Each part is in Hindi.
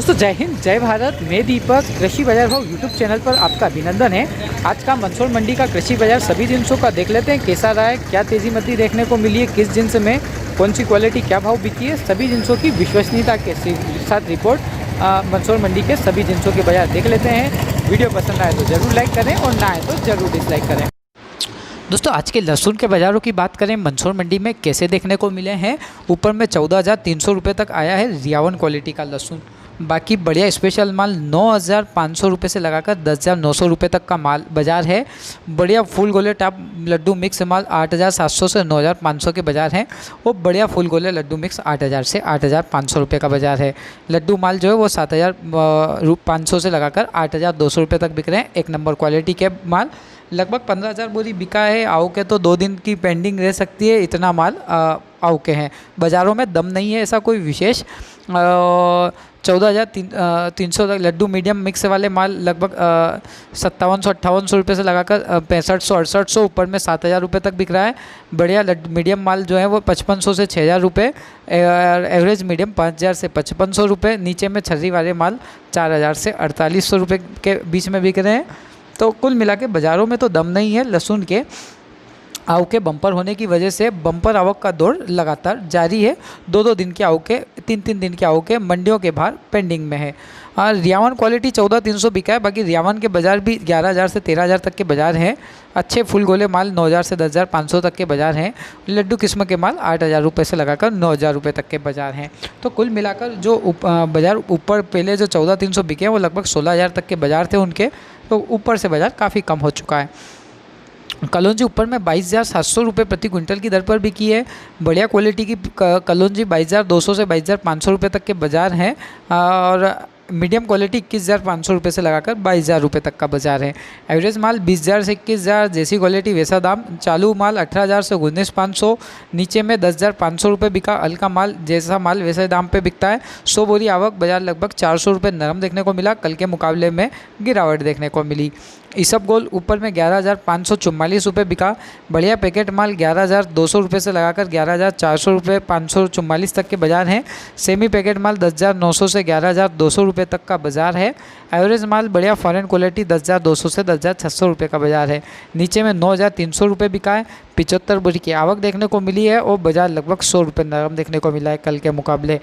दोस्तों जय हिंद जय भारत। मैं दीपक कृषि बाजार भाव यूट्यूब चैनल पर आपका अभिनंदन है। आज का मंदसौर मंडी का कृषि बाजार सभी जिनसों का देख लेते हैं कैसा रहा है, क्या तेजी मंदी देखने को मिली है, किस जिनस में कौन सी क्वालिटी क्या भाव बिकी है, सभी जिनसों की विश्वसनीयता के साथ रिपोर्ट मंदसौर मंडी के सभी जिनसों के बाजार देख लेते हैं। वीडियो पसंद आए तो ज़रूर लाइक करें और ना आए तो ज़रूर डिसलाइक करें। दोस्तों आज के लहसुन के बाज़ारों की बात करें मंदसौर मंडी में कैसे देखने को मिले हैं। ऊपर में 14,300 रुपये तक आया है रियावन क्वालिटी का लहसुन। बाकी बढ़िया स्पेशल माल 9,500 रुपये से लगाकर 10,900 रुपये तक का माल बाज़ार है। बढ़िया फुल गोले टॉप लड्डू मिक्स माल 8,700 से 9,500 के बाज़ार हैं। वो बढ़िया फुल गोले लड्डू मिक्स 8,000 से 8,500 रुपये का बाज़ार है। लड्डू माल जो है वो 7,500 से लगाकर 8,200 रुपये तक बिक रहे हैं। एक नंबर क्वालिटी के माल लगभग 15,000 बोरी बिका है। आओ के तो 2 दिन की पेंडिंग रह सकती है, इतना माल आओ के हैं। बाज़ारों में दम नहीं है ऐसा कोई विशेष। 14,300 तक लड्डू मीडियम मिक्स वाले माल लगभग 5700-5800 रुपये से लगाकर 6500-6800, ऊपर में 7,000 रुपये तक बिक रहा है। बढ़िया मीडियम माल जो है वो 5,500 से 6,000 रुपये, एवरेज मीडियम 5,000 से 5,500 रुपये, नीचे में छर्री वाले माल 4,000 से 4,800 रुपये के बीच में बिक रहे हैं। तो कुल मिला के बाज़ारों में तो दम नहीं है। लहसुन के आवक के बम्पर होने की वजह से बम्पर आवक का दौर लगातार जारी है। 2-2 दिन के आवक के 3-3 दिन के आवक के मंडियों के बाहर पेंडिंग में है। रियावन क्वालिटी 14,300 बिका है। बाकी रियावन के बाज़ार भी 11,000 से 13,000 तक के बाज़ार हैं। अच्छे फुल गोले माल 9,000 से 10,500 तक के बाज़ार हैं। लड्डू किस्म के माल 8,000 रुपये से लगाकर 9,000 रुपये तक के बाज़ार हैं। तो कुल मिलाकर जो बाज़ार ऊपर पहले जो 14,300 बिके हैं वो लगभग 16,000 तक के बाज़ार थे उनके, तो ऊपर से बाज़ार काफ़ी कम हो चुका है। कलौंजी ऊपर में 22,700 रुपये प्रति क्विंटल की दर पर बिकी है। बढ़िया क्वालिटी की कलौंजी 22,200 से 22,500 रुपये तक के बाज़ार हैं और मीडियम क्वालिटी 21,500 रुपये से लगाकर 22,000 रुपये तक का बाज़ार है। एवरेज माल 20,000 से 21,000, जैसी क्वालिटी वैसा दाम। चालू माल 18,000 से 19,500, नीचे में 10,500 रुपये बिका। हल्का माल जैसा माल वैसे दाम पे बिकता है। 100 बोरी आवक बाज़ार लगभग 400 रुपये नरम देखने को मिला। कल के मुकाबले में गिरावट देखने को मिली। इसब गोल ऊपर में 11,544 रुपये बिका। बढ़िया पैकेट माल 11,200 रुपये से लगाकर 11,400 रुपये 544 तक के बाज़ार हैं। सेमी पैकेट माल 10,900 से 11,200 रुपये तक का बाज़ार है। एवरेज माल बढ़िया फॉरेन क्वालिटी 10,200 से 10,600 रुपये का बाज़ार है। नीचे में 9,300 रुपये बिका है। 75 बोरी की आवक देखने को मिली है और बाज़ार लगभग 100 रुपये नरम देखने को मिला है कल के मुकाबले।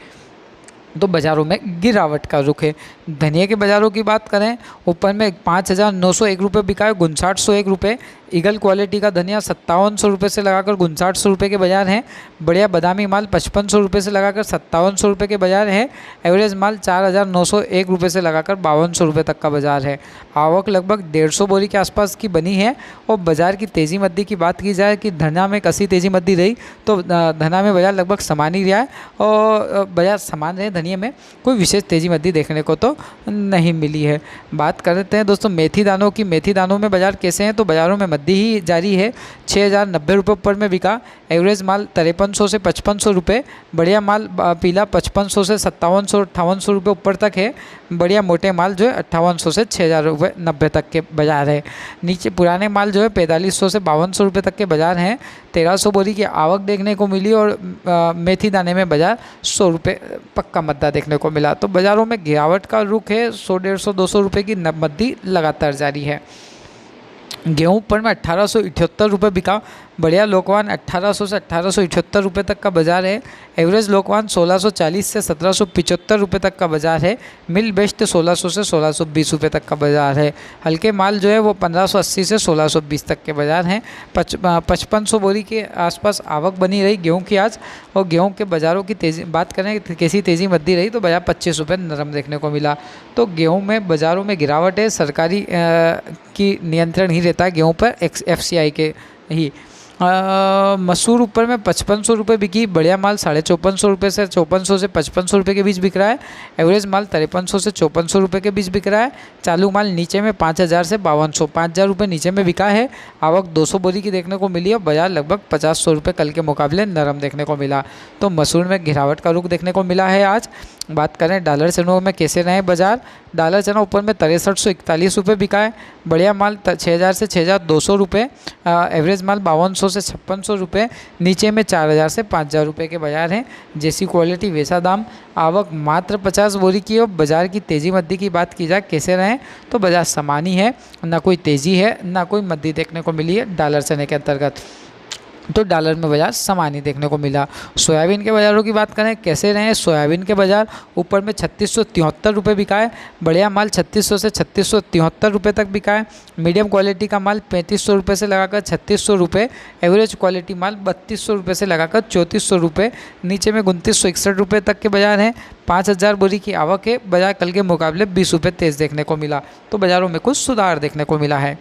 तो बाज़ारों में गिरावट का रुख है। धनिया के बाज़ारों की बात करें, ऊपर में 5,901 रुपये बिका है, 5901 रुपये। ईगल क्वालिटी का धनिया 5,700 रुपये से लगाकर 5,900 रुपये के बाज़ार हैं। बढ़िया बादामी माल 5,500 रुपये से लगाकर 5,700 रुपये के बाज़ार है। एवरेज माल 4,901 रुपये से लगाकर 5,200 रुपये तक का बाज़ार है। आवक लगभग 150 बोरी के आसपास की बनी है। और बाज़ार की तेज़ी मद्दी की बात की जाए कि धना में कसी तेज़ी मद्दी रही तो धना में बाज़ार लगभग समान ही रहा है और बाज़ार समान रहे। धनिया में कोई विशेष तेज़ी मद्दी देखने को तो नहीं मिली है। बात करते हैं दोस्तों मेथी दानों की। मेथी दानों में बाज़ार कैसे हैं, तो बाज़ारों में मद्दी ही जारी है। 6,090 रुपये ऊपर में बिका। एवरेज माल 5300 से 5,500 रुपये। बढ़िया माल पीला 5,500 से 5,700-5,800 रुपये ऊपर तक है। बढ़िया मोटे माल जो है 5,800 से 6,090 तक के बाज़ार है। नीचे पुराने माल जो है 4,500 से 5,200 रुपये तक के बाज़ार हैं। 1,300 बोरी की आवक देखने को मिली और मेथी दाने में बाज़ार 100 रुपये पक्का मद्दा देखने को मिला। तो बाज़ारों में गिरावट का रुख है। 100-150-200 रुपये की मद्दी लगातार जारी है। गेहूँ पर में 1,878 रुपये बिका। बढ़िया लोकवान 1,800 से 1,878 रुपये तक का बाज़ार है। एवरेज लोकवान 1,640 से 1,775 रुपये तक का बाज़ार है। मिल बेस्ट 1,600 से 1,620 रुपये तक का बाज़ार है। हल्के माल जो है वो 1,580 से 1,620 तक के बाज़ार हैं। 5,500 बोरी के आसपास आवक बनी रही गेहूँ की आज। और गेहूँ के बाज़ारों की तेज़ी बात करें कैसी तेज़ी मद्दी रही तो बाज़ार 25 रुपये नरम देखने को मिला। तो गेहूँ में बाज़ारों में गिरावट है। सरकारी की नियंत्रण ही रहता है गेहूँ पर, FCI के ही। मसूर ऊपर में 5,500 रुपये बिकी। बढ़िया माल 4,550 रुपये से 5,400 से 5,500 रुपये के बीच बिक रहा है। एवरेज माल 5,300 से 5,400 रुपये के बीच बिक रहा है। चालू माल नीचे में 5,000 से 5,200, 5,000 रुपये नीचे में बिका है। आवक 200 बोरी की देखने को मिली और बाज़ार लगभग 50-100 रुपये कल के मुकाबले नरम देखने को मिला। तो मसूर में गिरावट का रुख देखने को मिला है आज। बात करें डॉलर चनों में कैसे रहे बाजार, डॉलर चना ऊपर में 6341 रुपये बिका है, बढ़िया माल 6000 से 6200 रुपये, एवरेज माल 5200 से 5600 रुपये, नीचे में 4000 से 5000 रुपये के बाजार हैं। जैसी क्वालिटी वैसा दाम, आवक मात्र 50 बोरी की। और बाजार की तेज़ी मद्दी की बात की जाए कैसे रहें तो बाजार समान ही है, ना कोई तेज़ी है ना कोई मद्दी देखने को मिली है डॉलर चने के अंतर्गत, तो डॉलर में बाजार समान ही देखने को मिला। सोयाबीन के बाज़ारों की बात करें कैसे रहे, सोयाबीन के बाज़ार ऊपर में 3673 रुपये बिका है, बढ़िया माल 3600 से 3673 रुपये तक बिका है, मीडियम क्वालिटी का माल 3500 रुपये से लगाकर 3600 रुपये, एवरेज क्वालिटी माल 3200 रुपये से लगाकर 3400 रुपये, नीचे में 2961 रुपये तक के बाज़ार हैं। 5000 बोरी की आवक है, बाजार कल के मुकाबले 20 रुपये तेज़ देखने को मिला, तो बाज़ारों में कुछ सुधार देखने को मिला है।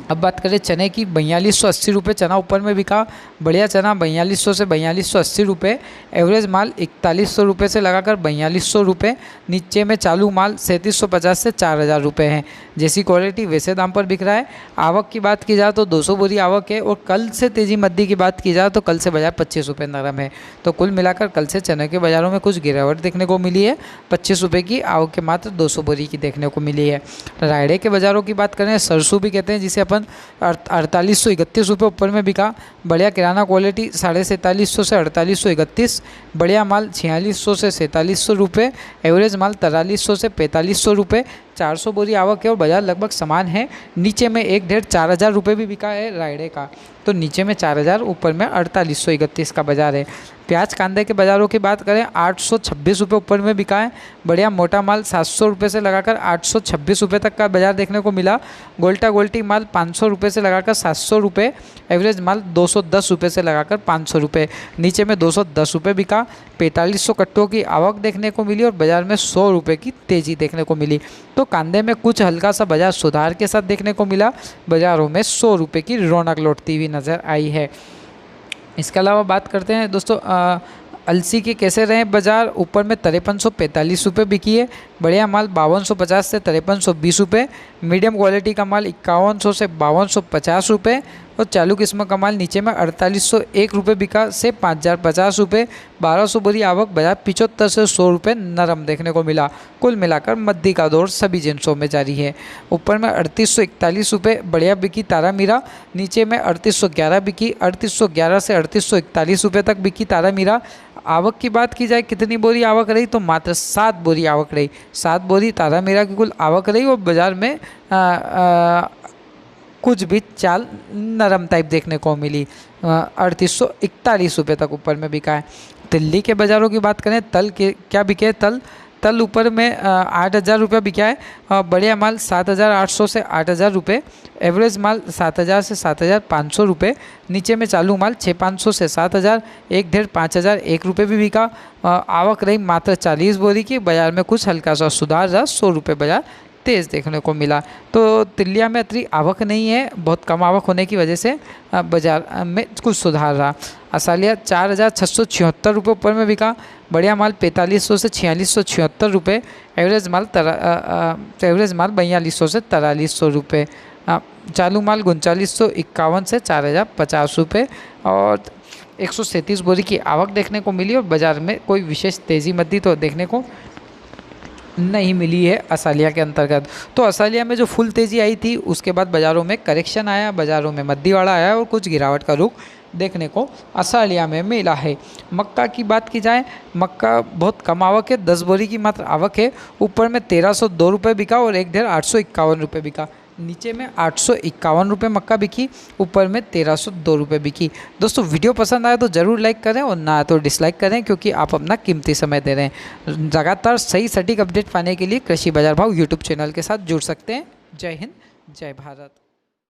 अब बात करें चने की, 4280 रुपये चना ऊपर में बिका, बढ़िया चना 4200 से 4280 रुपये, एवरेज माल 4100 रुपये से लगाकर 4200 रुपये, नीचे में चालू माल 3750 से 4000 रुपये हैं। जैसी क्वालिटी वैसे दाम पर बिक रहा है। आवक की बात की जाए तो 200 बोरी आवक है, और कल से तेज़ी मद्दी की बात की जाए तो कल से बाजार 25 रुपये नरम है, तो कुल मिलाकर कल से चने के बाज़ारों में कुछ गिरावट देखने को मिली है। 25 रुपये की आवक के मात्र 200 बोरी की देखने को मिली है। रायडे के बाज़ारों की बात करें, सरसों भी कहते हैं जिसे अपन 4831 रुपये ऊपर में बिका, बढ़िया किराना क्वालिटी 4750 से 4831, बढ़िया माल 4600 से 4700 रुपये, एवरेज माल 4300 से 4500 रुपये, 400 बोरी आवक है और बाजार लगभग समान है। नीचे में 4000 रुपये भी बिका है रायडे का, तो नीचे में 4000, ऊपर में 4831 का बाजार है। प्याज कांदे के बाज़ारों की बात करें, 826 रुपये ऊपर में बिका है, बढ़िया मोटा माल 700 रुपये से लगाकर 826 रुपये तक का बाजार देखने को मिला, गोल्टा गोल्टी माल 500 रुपये से लगाकर 700 रुपये, एवरेज माल 210 रुपये से लगाकर 500 रुपये, नीचे में 210 रुपये बिका। 4500 कट्टों की आवक देखने को मिली और बाजार में 100 रुपये की तेज़ी देखने को मिली, तो कांदे में कुछ हल्का सा बाजार सुधार के साथ देखने को मिला, बाज़ारों में 100 रुपये की रौनक लौटती हुई नज़र आई है। इसके अलावा बात करते हैं दोस्तों अलसी के कैसे रहे बाज़ार, ऊपर में 5345 रुपये बिकी है, बढ़िया माल 5250 से 5320 रुपये, मीडियम क्वालिटी का माल 5100 से 5250 रुपये, और चालू किस्म का माल नीचे में 4801 रुपये बिका से 5050 रुपये। 1200 बोरी आवक बाजार 75 से 100 रुपये नरम देखने को मिला। कुल मिलाकर मद्दी का दौर सभी जिन्सों में जारी है। ऊपर में 3841 रुपये बढ़िया बिकी तारा मीरा, नीचे में 3811 बिकी, 3811 से 3841 रुपये तक बिकी तारा मीरा। आवक की बात की जाए कितनी बोरी आवक रही तो मात्र 7 बोरी आवक रही, 7 बोरी तारा मीरा की कुल आवक रही, और बाज़ार में कुछ भी चाल नरम टाइप देखने को मिली। 3841 रुपये तक ऊपर में बिका है। दिल्ली के बाज़ारों की बात करें, तल के क्या बिके, तल ऊपर में 8000 रुपये बिका है, बढ़िया माल 7800 से 8000 रुपये, एवरेज माल 7000 से 7500 रुपये, नीचे में चालू माल 6500 से 7000, 5001 रुपये भी बिका। आवक रही मात्र 40 बोरी की, बाज़ार में कुछ हल्का सा सुधार रहा, 100 रुपये बाजार तेज़ देखने को मिला। तो तिल्लिया में इतनी आवक नहीं है, बहुत कम आवक होने की वजह से बाजार में कुछ सुधार रहा। असालिया 4676 रुपये ऊपर में बिका, बढ़िया माल 4500 से 4676 रुपये, एवरेज माल 4200 से 4300 रुपये, चालू माल 3951 से 4050 रुपये, और 137 बोरी की आवक देखने को मिली, और बाज़ार में कोई विशेष तेज़ी मद्दी तो देखने को नहीं मिली है असालिया के अंतर्गत। तो असालिया में जो फुल तेज़ी आई थी उसके बाद बाज़ारों में करेक्शन आया, बाज़ारों में मद्दीवाड़ा आया और कुछ गिरावट का रुख देखने को असालिया में मिला है। मक्का की बात की जाए, मक्का बहुत कम आवक है, 10 बोरी की मात्र आवक है, ऊपर में 1302 रुपये बिका और 851 रुपये बिका, नीचे में 851 रुपये मक्का बिकी, ऊपर में 1302 रुपये बिकी। दोस्तों वीडियो पसंद आए तो ज़रूर लाइक करें और ना तो डिसलाइक करें, क्योंकि आप अपना कीमती समय दे रहे हैं। लगातार सही सटीक अपडेट पाने के लिए कृषि बाजार भाव यूट्यूब चैनल के साथ जुड़ सकते हैं। जय हिंद, जय भारत।